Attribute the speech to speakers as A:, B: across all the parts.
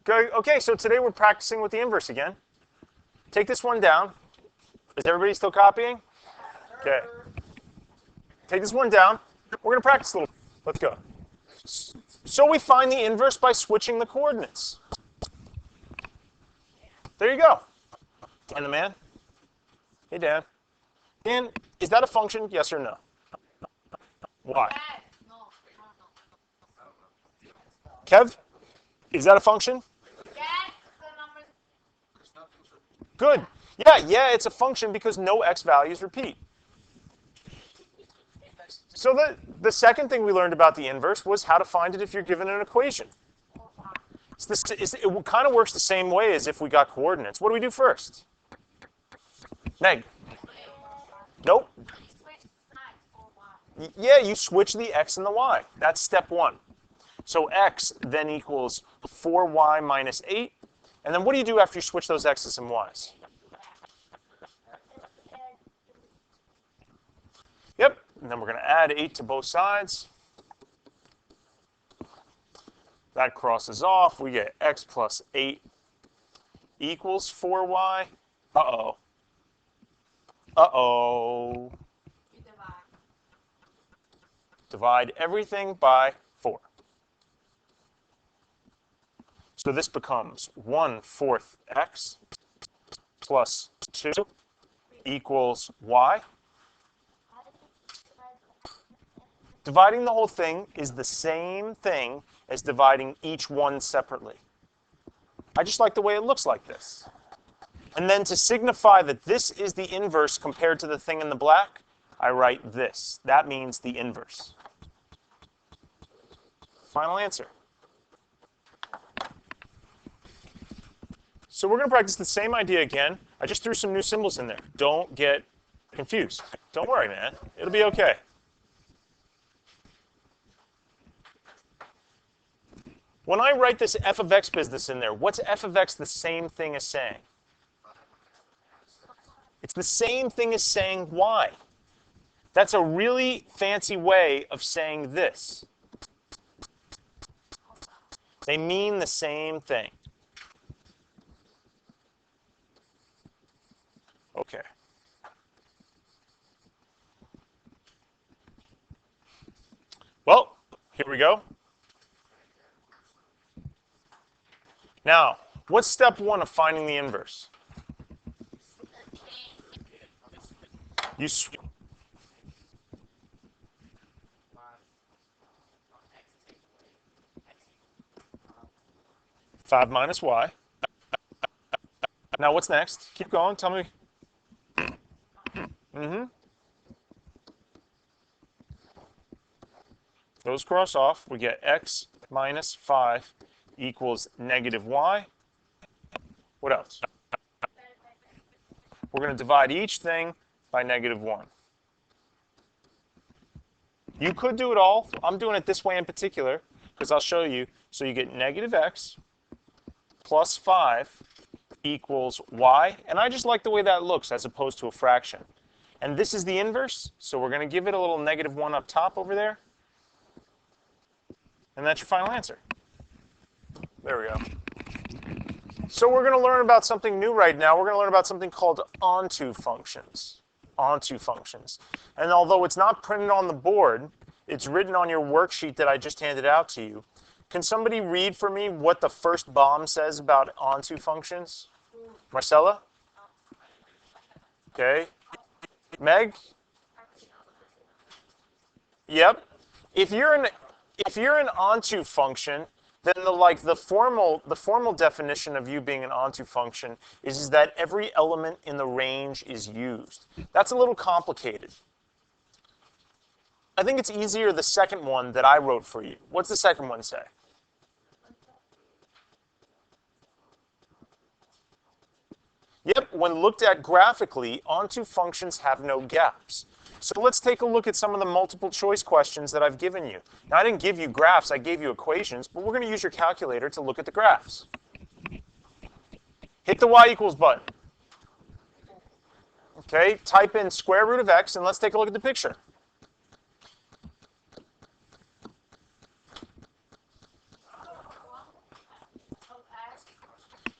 A: Okay, so today we're practicing with the inverse again. Take this one down. Is everybody still copying? Okay. Take this one down. We're going to practice a little. Let's go. So we find the inverse by switching the coordinates. There you go. And the man? Hey, Dan. Dan, is that a function, yes or no? Why? Kev, is that a function? Good. Yeah, it's a function because no x values repeat. So the second thing we learned about the inverse was how to find it if you're given an equation. It kind of works the same way as if we got coordinates. What do we do first? Meg? Nope. Yeah, you switch the x and the y. That's step one. So x then equals 4y minus 8. And then what do you do after you switch those x's and y's? Yep, and then we're going to add 8 to both sides. That crosses off. We get x plus 8 equals 4y. Uh-oh. Uh-oh. Divide everything by 4. So this becomes 1/4 x plus 2 equals y. Dividing the whole thing is the same thing as dividing each one separately. I just like the way it looks like this. And then to signify that this is the inverse compared to the thing in the black, I write this. That means the inverse. Final answer. So we're going to practice the same idea again. I just threw some new symbols in there. Don't get confused. Don't worry, man. It'll be okay. When I write this f of x business in there, what's f of x the same thing as saying? It's the same thing as saying y. That's a really fancy way of saying this. They mean the same thing. Okay. Well, here we go. Now, what's step one of finding the inverse? You 5 minus y. Now, what's next? Keep going. Tell me. Those cross off. We get x minus 5 equals negative y. What else? We're going to divide each thing by negative 1. You could do it all. I'm doing it this way in particular because I'll show you. So you get negative x plus 5 equals y. And I just like the way that looks as opposed to a fraction. And this is the inverse. So we're going to give it a little negative 1 up top over there. And that's your final answer. There we go. So we're going to learn about something new right now. We're going to learn about something called onto functions. Onto functions. And although it's not printed on the board, it's written on your worksheet that I just handed out to you. Can somebody read for me what the first bomb says about onto functions? Marcella? Okay. Meg? Yep. If you're an onto function, then the formal definition of you being an onto function is that every element in the range is used. That's a little complicated. I think it's easier the second one that I wrote for you. What's the second one say? Yep, when looked at graphically, onto functions have no gaps. So let's take a look at some of the multiple choice questions that I've given you. Now, I didn't give you graphs, I gave you equations, but we're going to use your calculator to look at the graphs. Hit the y equals button. Okay, type in square root of x, and let's take a look at the picture.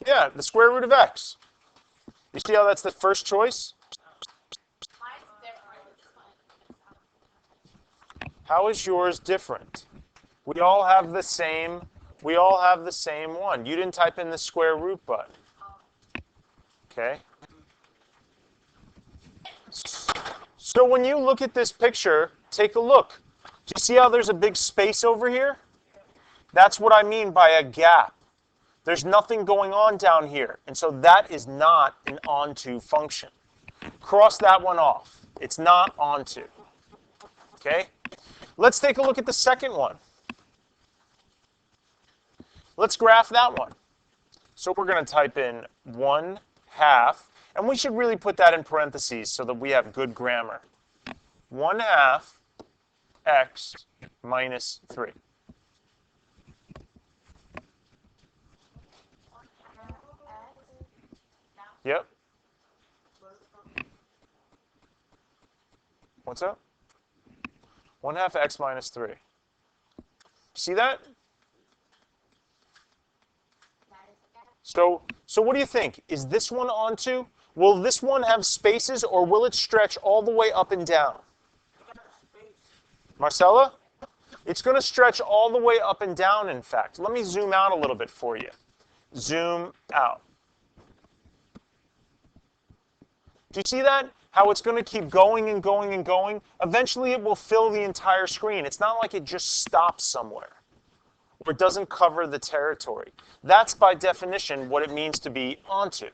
A: Yeah, the square root of x. You see how that's the first choice? How is yours different? We all have the same, we all have the same one. You didn't type in the square root, but. Okay? So when you look at this picture, take a look. Do you see how there's a big space over here? That's what I mean by a gap. There's nothing going on down here. And so that is not an onto function. Cross that one off. It's not onto. Okay? Let's take a look at the second one. Let's graph that one. So we're going to type in 1/2, and we should really put that in parentheses so that we have good grammar. 1/2 x minus 3. Yep. What's up? 1/2 x minus 3. See that? So what do you think? Is this one onto? Will this one have spaces, or will it stretch all the way up and down? Marcella? It's going to stretch all the way up and down, in fact. Let me zoom out a little bit for you. Zoom out. Do you see that? How it's going to keep going and going and going? Eventually it will fill the entire screen. It's not like it just stops somewhere, or it doesn't cover the territory. That's by definition what it means to be onto.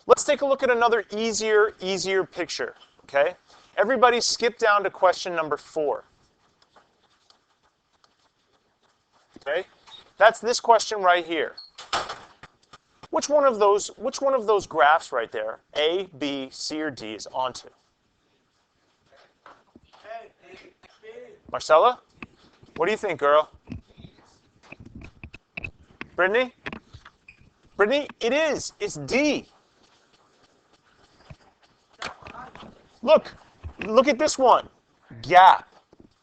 A: Let's take a look at another easier picture, okay? Everybody skip down to question number 4. Okay? That's this question right here. Which one of those graphs right there, A, B, C, or D, is onto? Marcella? What do you think, girl? Brittany? Brittany, it is. It's D. Look at this one. Gap,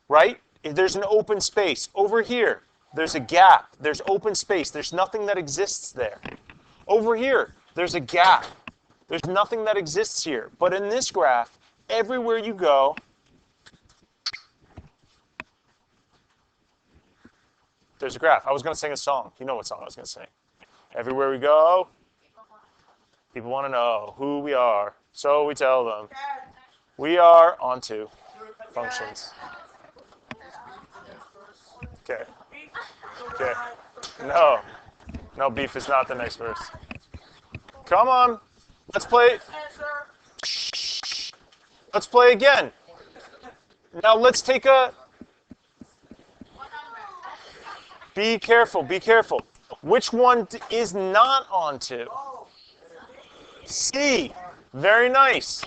A: right? There's an open space. Over here, there's a gap. There's open space. There's nothing that exists there. Over here, there's a gap. There's nothing that exists here. But in this graph, everywhere you go, there's a graph. I was going to sing a song. You know what song I was going to sing. Everywhere we go, people want to know who we are. So we tell them we are onto functions. Okay. Okay. No, beef is not the next verse. Come on. Let's play. Let's play again. Now let's take a... Be careful, be careful. Which one is not onto? C. Very nice.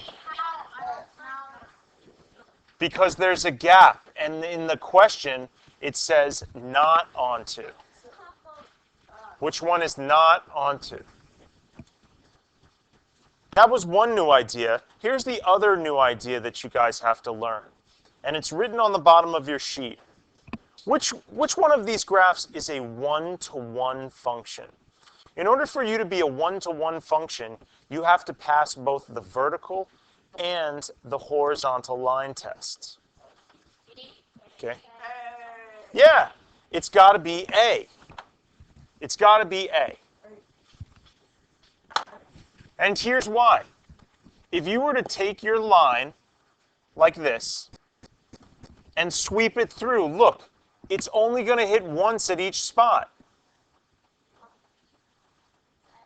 A: Because there's a gap, and in the question, it says not onto. Which one is not onto? That was one new idea. Here's the other new idea that you guys have to learn. And it's written on the bottom of your sheet. Which one of these graphs is a one-to-one function? In order for you to be a one-to-one function, you have to pass both the vertical and the horizontal line tests. Okay? Yeah, it's got to be A. It's got to be A. And here's why. If you were to take your line like this and sweep it through, look, it's only going to hit once at each spot.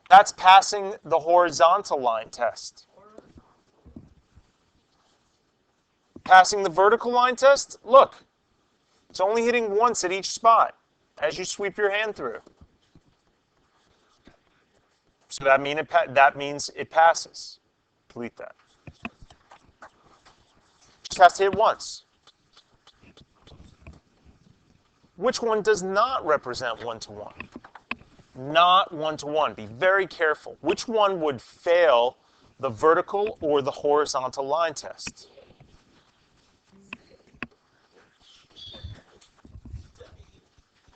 A: That's passing the horizontal line test. Passing the vertical line test, look, it's only hitting once at each spot as you sweep your hand through. So that means it passes. Delete that. Just has to hit once. Which one does not represent one-to-one? Not one-to-one. Be very careful. Which one would fail the vertical or the horizontal line test?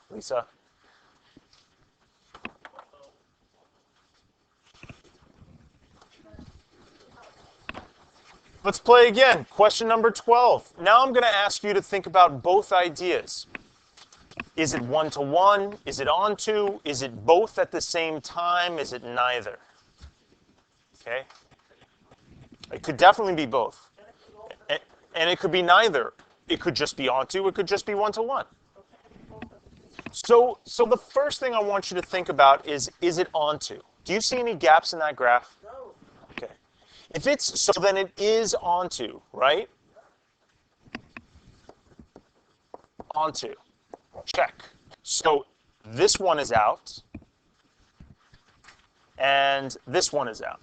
A: Lisa? Let's play again. Question number 12. Now I'm going to ask you to think about both ideas. Is it one-to-one? Is it onto? Is it both at the same time? Is it neither? Okay? It could definitely be both. And it could be neither. It could just be onto. It could just be one-to-one. So the first thing I want you to think about is it onto? Do you see any gaps in that graph?
B: No.
A: Okay. If it's, so then it is onto, right? Onto. Check. So this one is out, and this one is out.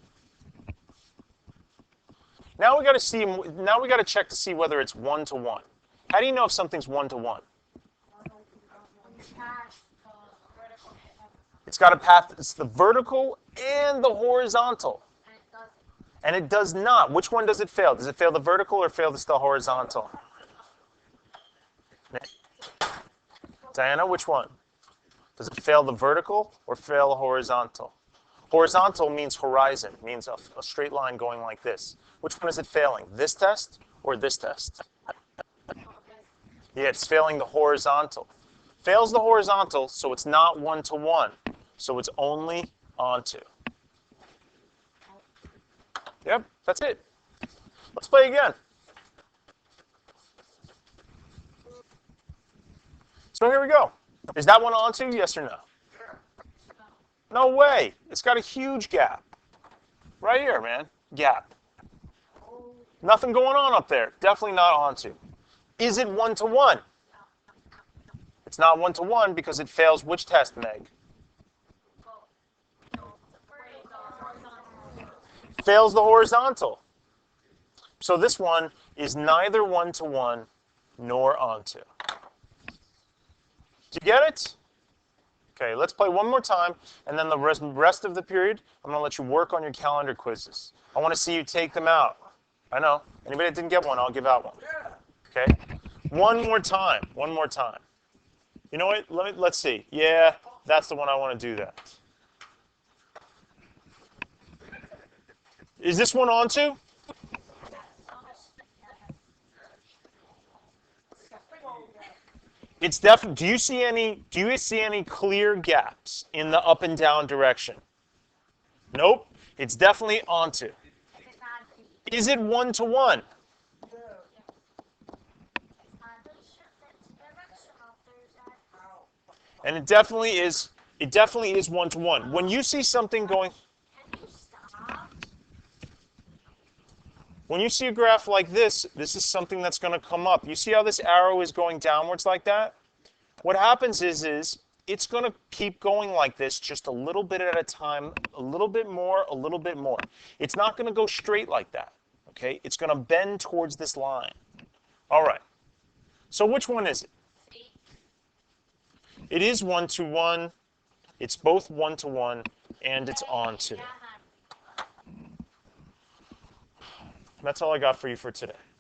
A: Now we got to see. Now we got to check to see whether it's one-to-one. How do you know if something's one-to-one? It's got a path. It's the vertical and the horizontal. And it does not. Which one does it fail? Does it fail the vertical or fail the horizontal? Diana, which one? Does it fail the vertical or fail the horizontal? Horizontal means horizon, means a straight line going like this. Which one is it failing? This test or this test? Yeah, it's failing the horizontal. Fails the horizontal, so it's not one-to-one. So it's only onto. Yep, that's it. Let's play again. So here we go. Is that one onto? Yes or no? No way. It's got a huge gap. Right here, man. Gap. Nothing going on up there. Definitely not onto. Is it one-to-one? It's not one-to-one because it fails which test, Meg? Fails the horizontal. So this one is neither one-to-one nor onto. Did you get it? Okay, let's play one more time, and then the rest of the period, I'm going to let you work on your calendar quizzes. I want to see you take them out. I know. Anybody that didn't get one, I'll give out one. Okay? One more time. One more time. You know what? Let's see. Yeah, that's the one I want to do that. Is this one onto? It's definitely. Do you see any clear gaps in the up and down direction? Nope. It's definitely onto. Is it one-to-one? And it definitely is. It definitely is one-to-one. When you see something going. When you see a graph like this is something that's going to come up. You see how this arrow is going downwards like that? What happens is it's going to keep going like this just a little bit at a time, a little bit more, a little bit more. It's not going to go straight like that, okay? It's going to bend towards this line. All right. So which one is it? It is one-to-one. It's both one-to-one and it's onto. That's all I got for you for today.